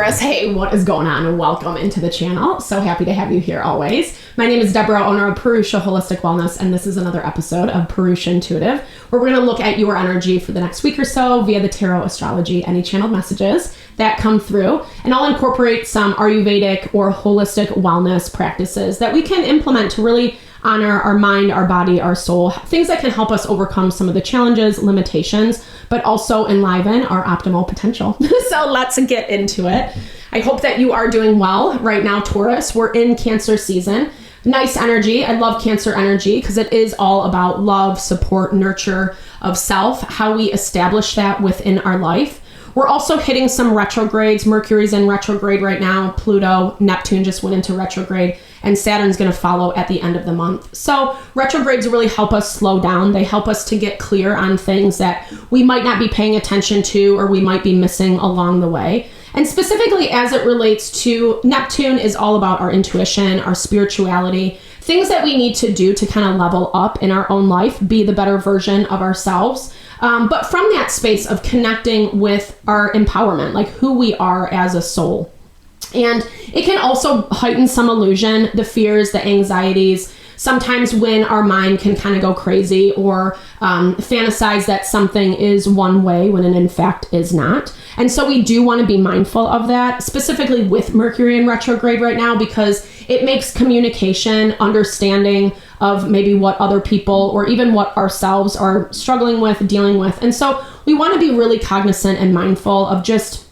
Taurus. Hey, what is going on? And welcome into the channel. So happy to have you here always. My name is Deborah, owner of Purusha Holistic Wellness, and this is another episode of Purusha Intuitive, where we're going to look at your energy for the next week or so via the tarot, astrology, any channeled messages that come through. And I'll incorporate some Ayurvedic or holistic wellness practices that we can implement to really honor our mind, our body, our soul, things that can help us overcome some of the challenges, limitations, but also enliven our optimal potential. So let's get into it. I hope that you are doing well right now, Taurus. We're in Cancer season. Nice energy. I love Cancer energy because it is all about love, support, nurture of self, how we establish that within our life. We're also hitting some retrogrades. Mercury's in retrograde right now. Pluto, Neptune just went into retrograde, and Saturn's going to follow at the end of the month. So retrogrades really help us slow down. They help us to get clear on things that we might not be paying attention to or we might be missing along the way. And specifically as it relates to Neptune is all about our intuition, our spirituality, things that we need to do to kind of level up in our own life, be the better version of ourselves. But from that space of connecting with our empowerment, like who we are as a soul. And it can also heighten some illusion, the fears, the anxieties, sometimes when our mind can kind of go crazy or fantasize that something is one way when it in fact is not. And so we do want to be mindful of that, specifically with Mercury in retrograde right now, because it makes communication, understanding of maybe what other people or even what ourselves are struggling with, dealing with. And so we want to be really cognizant and mindful of just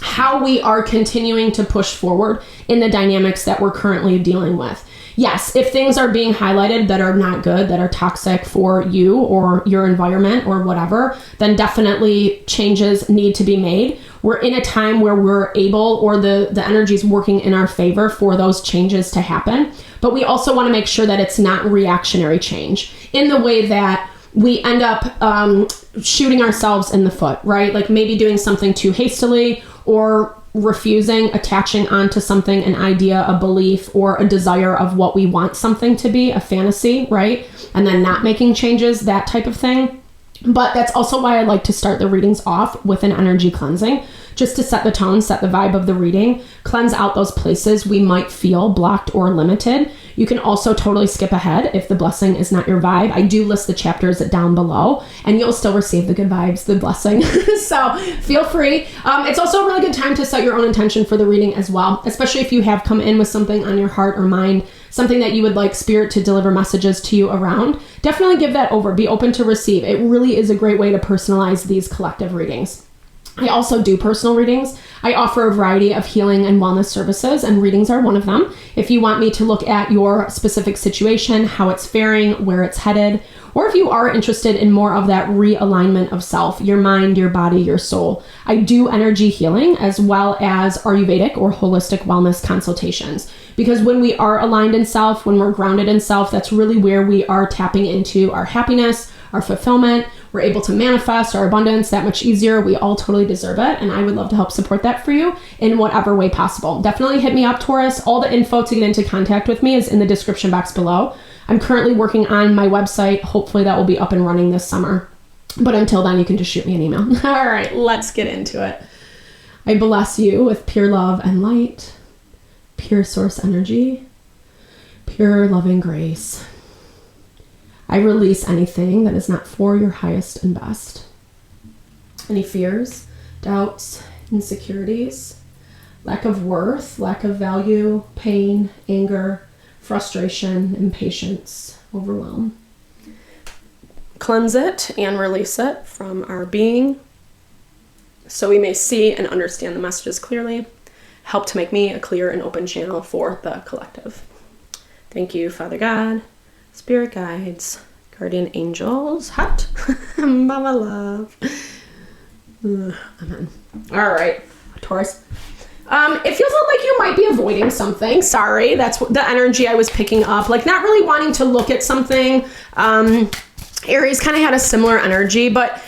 how we are continuing to push forward in the dynamics that we're currently dealing with. Yes, if things are being highlighted that are not good, that are toxic for you or your environment or whatever, then definitely changes need to be made. We're in a time where we're able, or the energy is working in our favor for those changes to happen. But we also want to make sure that it's not reactionary change in the way that we end up shooting ourselves in the foot, right? Like maybe doing something too hastily or refusing, attaching onto something, an idea, a belief, or a desire of what we want something to be, a fantasy, right? And then not making changes, that type of thing. But that's also why I like to start the readings off with an energy cleansing, just to set the tone, set the vibe of the reading, cleanse out those places we might feel blocked or limited. You can also totally skip ahead if the blessing is not your vibe. I do list the chapters down below and you'll still receive the good vibes, the blessing. So feel free. It's also a really good time to set your own intention for the reading as well, especially if you have come in with something on your heart or mind, something that you would like spirit to deliver messages to you around. Definitely give that over. Be open to receive. It really is a great way to personalize these collective readings. I also do personal readings. I offer a variety of healing and wellness services, and readings are one of them. If you want me to look at your specific situation, how it's faring, where it's headed, or if you are interested in more of that realignment of self, your mind, your body, your soul, I do energy healing as well as Ayurvedic or holistic wellness consultations. Because when we are aligned in self, when we're grounded in self, that's really where we are tapping into our happiness, our fulfillment. We're able to manifest our abundance that much easier. We all totally deserve it. And I would love to help support that for you in whatever way possible. Definitely hit me up, Taurus. All the info to get into contact with me is in the description box below. I'm currently working on my website. Hopefully that will be up and running this summer. But until then, you can just shoot me an email. All right, let's get into it. I bless you with pure love and light, pure source energy, pure loving grace. I release anything that is not for your highest and best. Any fears, doubts, insecurities, lack of worth, lack of value, pain, anger, frustration, impatience, overwhelm. Cleanse it and release it from our being so we may see and understand the messages clearly. Help to make me a clear and open channel for the collective. Thank you, Father God, Spirit guides, guardian angels, hot, mama love. Amen. All right, Taurus. It feels like you might be avoiding something. Sorry, that's the energy I was picking up. Like not really wanting to look at something. Aries kind of had a similar energy, but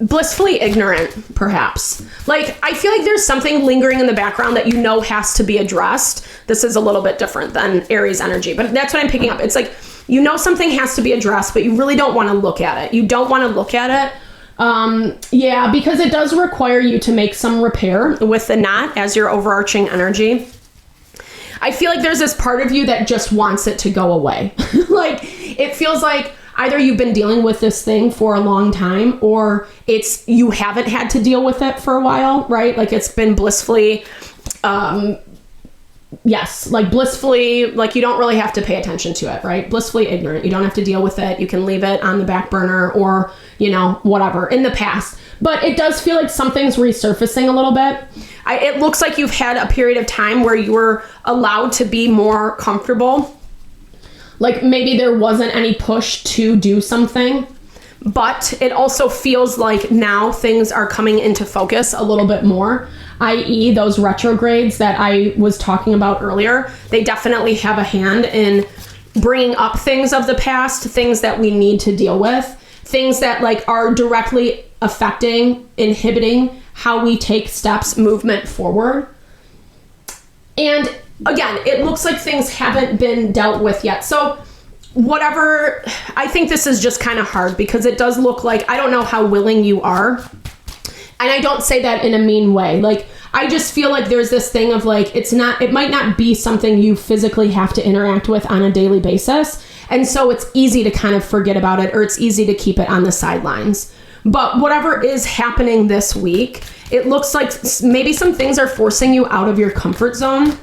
blissfully ignorant, perhaps. Like, I feel like there's something lingering in the background that you know has to be addressed. This is a little bit different than Aries energy, but that's what I'm picking up. It's like, you know something has to be addressed, but you really don't want to look at it. You don't want to look at it Yeah, because it does require you to make some repair with the knot as your overarching energy. I feel like there's this part of you that just wants it to go away. Like, it feels like either you've been dealing with this thing for a long time, or you haven't had to deal with it for a while, right? Like, it's been blissfully, blissfully, like, you don't really have to pay attention to it, right? Blissfully ignorant. You don't have to deal with it. You can leave it on the back burner or, whatever in the past. But it does feel like something's resurfacing a little bit. It looks like you've had a period of time where you were allowed to be more comfortable. Like, maybe there wasn't any push to do something, but it also feels like now things are coming into focus a little bit more, i.e. those retrogrades that I was talking about earlier. They definitely have a hand in bringing up things of the past, things that we need to deal with, things that like are directly affecting, inhibiting how we take steps, movement forward. And again, it looks like things haven't been dealt with yet. So whatever, I think this is just kind of hard because it does look like, I don't know how willing you are. And I don't say that in a mean way. Like, I just feel like there's this thing of like, it might not be something you physically have to interact with on a daily basis. And so it's easy to kind of forget about it, or it's easy to keep it on the sidelines. But whatever is happening this week, it looks like maybe some things are forcing you out of your comfort zone,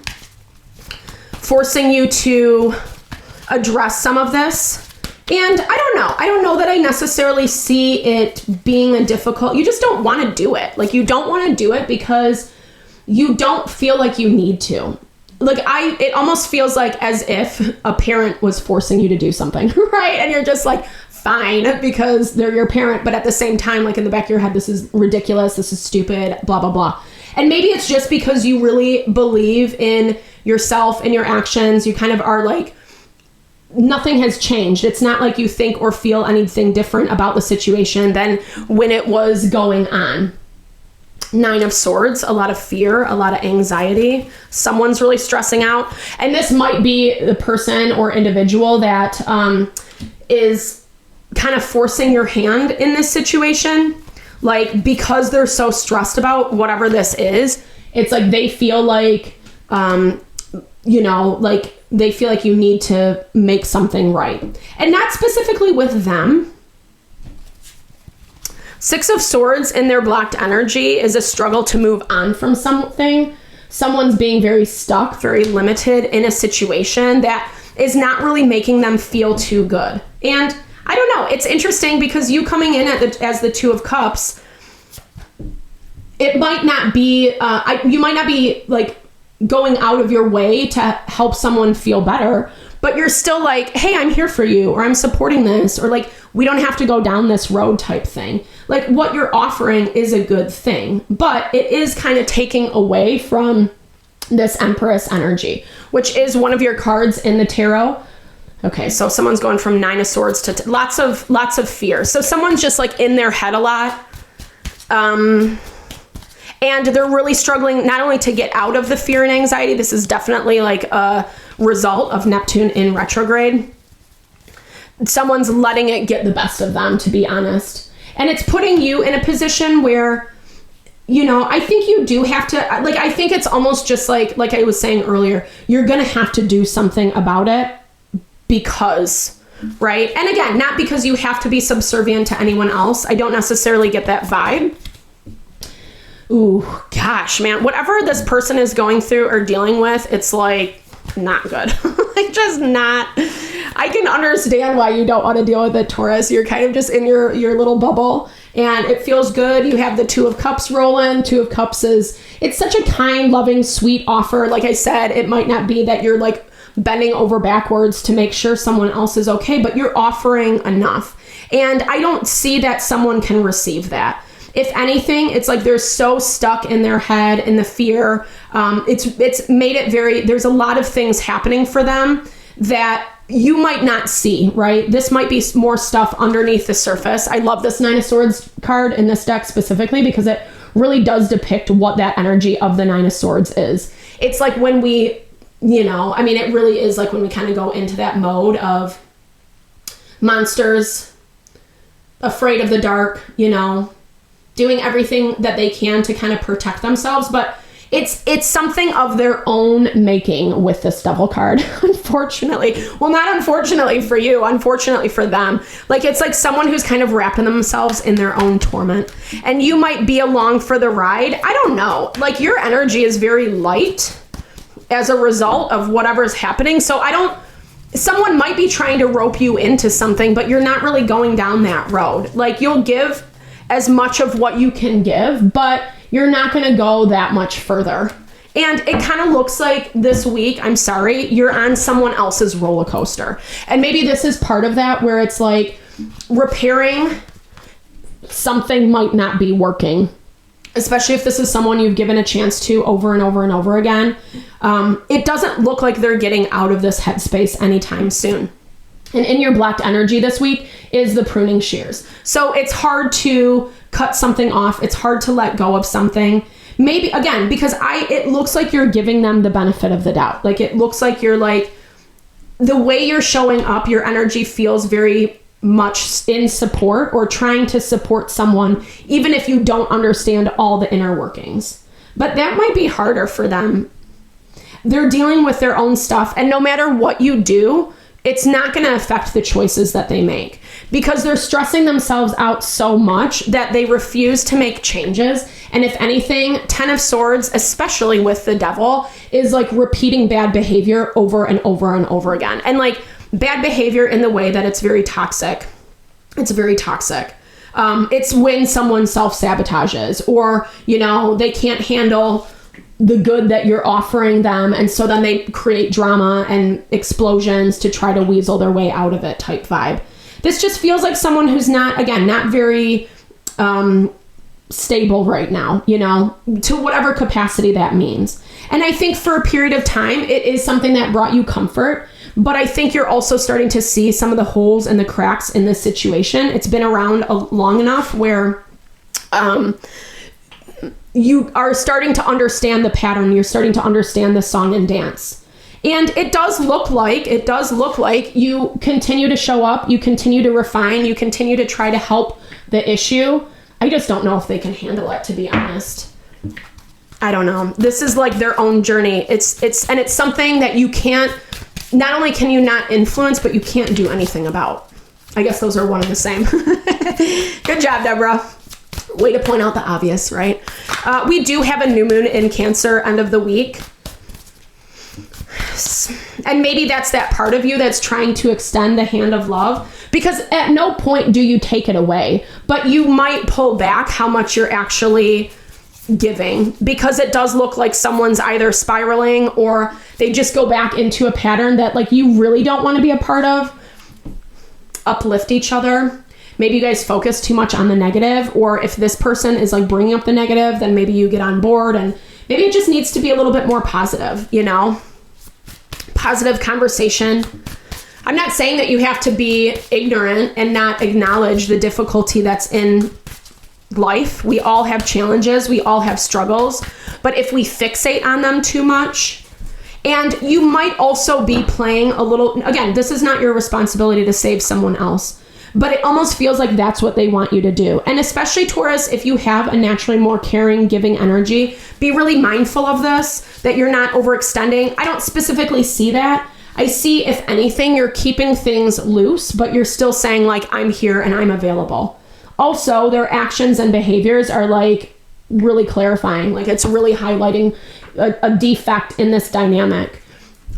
forcing you to address some of this. And I don't know that I necessarily see it being you just don't want to do it. Like, you don't want to do it because you don't feel like you need to. Like, it almost feels like as if a parent was forcing you to do something, right? And you're just like, fine, because they're your parent, but at the same time, like in the back of your head, this is ridiculous, this is stupid, blah, blah, blah. And maybe it's just because you really believe in yourself and your actions. You kind of are like, nothing has changed. It's not like you think or feel anything different about the situation than when it was going on. 9 of Swords, a lot of fear, a lot of anxiety. Someone's really stressing out. And this might be the person or individual that is kind of forcing your hand in this situation. Like, because they're so stressed about whatever this is, it's like they feel like, like they feel like you need to make something right. And not specifically with them. 6 of Swords in their blocked energy is a struggle to move on from something. Someone's being very stuck, very limited in a situation that is not really making them feel too good. And I don't know, it's interesting because you coming in as the 2 of Cups, it might not be, you might not be like going out of your way to help someone feel better, but you're still like, hey, I'm here for you, or I'm supporting this, or like, we don't have to go down this road type thing. Like, what you're offering is a good thing, but it is kind of taking away from this Empress energy, which is one of your cards in the tarot. Okay, so someone's going from 9 of Swords to lots of fear. So someone's just like in their head a lot. And they're really struggling not only to get out of the fear and anxiety. This is definitely like a result of Neptune in retrograde. Someone's letting it get the best of them, to be honest. And it's putting you in a position where, I think you do have to, like, I think it's almost just like I was saying earlier, you're going to have to do something about it. Because, right? And again, not because you have to be subservient to anyone else. I don't necessarily get that vibe. Ooh, gosh, man. Whatever this person is going through or dealing with, it's like not good. Like, just not. I can understand why you don't want to deal with it, Taurus. You're kind of just in your little bubble and it feels good. You have the 2 of Cups rolling. 2 of Cups it's such a kind, loving, sweet offer. Like I said, it might not be that you're like bending over backwards to make sure someone else is okay, but you're offering enough. And I don't see that someone can receive that. If anything, it's like they're so stuck in their head in the fear. It's made it there's a lot of things happening for them that you might not see, right? This might be more stuff underneath the surface. I love this 9 of Swords card in this deck specifically because it really does depict what that energy of the 9 of Swords is. It's like when we, it really is like when we kind of go into that mode of monsters, afraid of the dark, you know, doing everything that they can to kind of protect themselves. But it's something of their own making with this devil card, unfortunately. Well, not unfortunately for you, unfortunately for them. Like, it's like someone who's kind of wrapping themselves in their own torment. And you might be along for the ride. I don't know. Like, your energy is very light as a result of whatever's happening. So someone might be trying to rope you into something, but you're not really going down that road. Like, you'll give as much of what you can give, but you're not going to go that much further. And it kind of looks like this week, I'm sorry, you're on someone else's roller coaster. And maybe this is part of that, where it's like repairing something might not be working, especially if this is someone you've given a chance to over and over and over again. It doesn't look like they're getting out of this headspace anytime soon. And in your blocked energy this week is the pruning shears. So it's hard to cut something off. It's hard to let go of something. Maybe, again, because it looks like you're giving them the benefit of the doubt. Like, it looks like you're like, the way you're showing up, your energy feels very much in support or trying to support someone, even if you don't understand all the inner workings. But that might be harder for them. They're dealing with their own stuff. And no matter what you do, it's not going to affect the choices that they make, because they're stressing themselves out so much that they refuse to make changes. And if anything, 10 of Swords, especially with the devil, is like repeating bad behavior over and over and over again. And like bad behavior in the way that it's very toxic. It's very toxic. It's when someone self-sabotages, or, you know, they can't handle the good that you're offering them, and so then they create drama and explosions to try to weasel their way out of it type vibe. This just feels like someone who's not very stable right now, you know, to whatever capacity that means. And I think for a period of time, it is something that brought you comfort, but I think you're also starting to see some of the holes and the cracks in this situation. It's been around long enough where you are starting to understand the pattern. You're starting to understand the song and dance. And it does look like you continue to show up, you continue to refine, you continue to try to help the issue. I just don't know if they can handle it, to be honest. I don't know. This is like their own journey. It's something that you can't, not only can you not influence, but you can't do anything about. I guess those are one and the same. Good job, Deborah. Way to point out the obvious, right? We do have a new moon in Cancer end of the week. And maybe that's that part of you that's trying to extend the hand of love, because at no point do you take it away, but you might pull back how much you're actually giving, because it does look like someone's either spiraling or they just go back into a pattern that like you really don't want to be a part of. Uplift each other. Maybe you guys focus too much on the negative, or if this person is like bringing up the negative, then maybe you get on board, and maybe it just needs to be a little bit more positive, you know? Positive conversation. I'm not saying that you have to be ignorant and not acknowledge the difficulty that's in life. We all have challenges. We all have struggles. But if we fixate on them too much, and you might also be playing a little, again, this is not your responsibility to save someone else, but it almost feels like that's what they want you to do. And especially Taurus, if you have a naturally more caring, giving energy, be really mindful of this, that you're not overextending. I don't specifically see that. I see, if anything, you're keeping things loose, but you're still saying like, I'm here and I'm available. Also, their actions and behaviors are like really clarifying. Like, it's really highlighting a defect in this dynamic.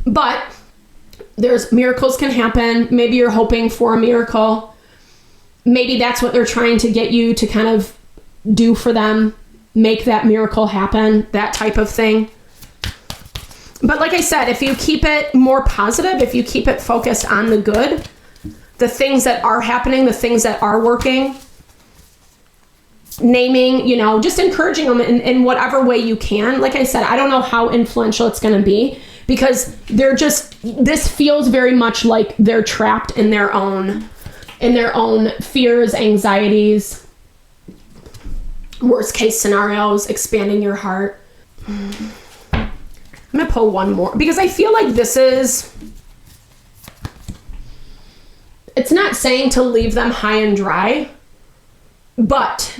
But there's miracles can happen. Maybe you're hoping for a miracle. Maybe that's what they're trying to get you to kind of do for them, make that miracle happen, that type of thing. But like I said, if you keep it more positive, if you keep it focused on the good, the things that are happening, the things that are working, naming, you know, just encouraging them in whatever way you can. Like I said, I don't know how influential it's going to be, because this feels very much like they're trapped in their own fears, anxieties, worst case scenarios, expanding your heart. I'm going to pull one more, because I feel like it's not saying to leave them high and dry, But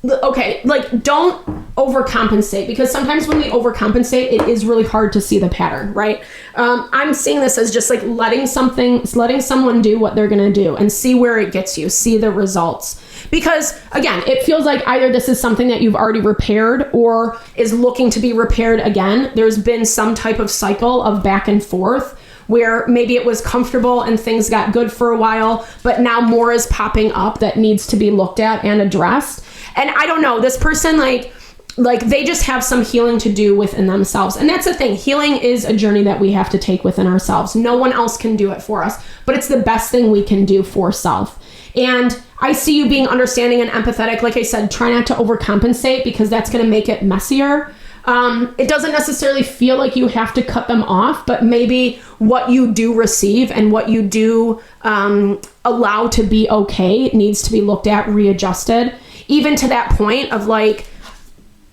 okay, like don't overcompensate, because sometimes when we overcompensate, it is really hard to see the pattern, right? I'm seeing this as just like letting someone do what they're going to do and see where it gets you, see the results. Because again, it feels like either this is something that you've already repaired or is looking to be repaired again. There's been some type of cycle of back and forth where maybe it was comfortable and things got good for a while, but now more is popping up that needs to be looked at and addressed. And I don't know, this person, like they just have some healing to do within themselves. And that's the thing. Healing is a journey that we have to take within ourselves. No one else can do it for us, but it's the best thing we can do for self. And I see you being understanding and empathetic. Like I said, try not to overcompensate, because that's going to make it messier. It doesn't necessarily feel like you have to cut them off, but maybe what you do receive and what you do allow to be okay needs to be looked at, readjusted, even to that point of like,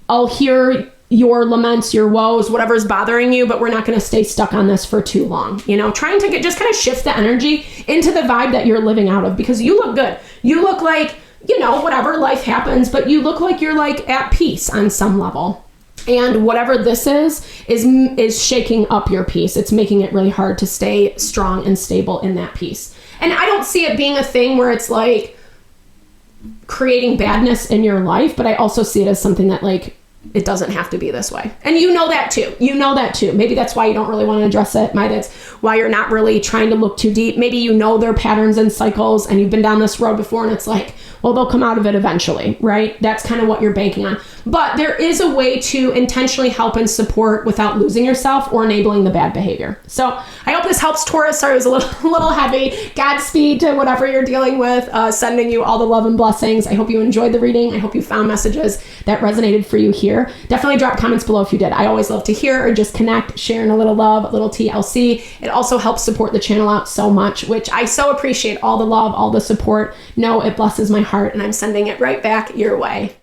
I'll hear your laments, your woes, whatever's bothering you, but we're not going to stay stuck on this for too long. You know, trying to just kind of shift the energy into the vibe that you're living out of, because you look good. You look like, you know, whatever, life happens, but you look like you're like at peace on some level. And whatever this is shaking up your peace. It's making it really hard to stay strong and stable in that peace. And I don't see it being a thing where it's like creating badness in your life, but I also see it as something that like, it doesn't have to be this way. And you know that too. Maybe that's why you don't really want to address it. Maybe that's why you're not really trying to look too deep. Maybe you know their patterns and cycles and you've been down this road before and it's like, well, they'll come out of it eventually, right? That's kind of what you're banking on. But there is a way to intentionally help and support without losing yourself or enabling the bad behavior. So I hope this helps, Taurus. Sorry, it was a little heavy. Godspeed to whatever you're dealing with. Sending you all the love and blessings. I hope you enjoyed the reading. I hope you found messages that resonated for you here. Definitely drop comments below if you did. I always love to hear or just connect, sharing a little love, a little TLC. It also helps support the channel out so much, which I so appreciate. All the love, all the support. No, it blesses my heart, and I'm sending it right back your way.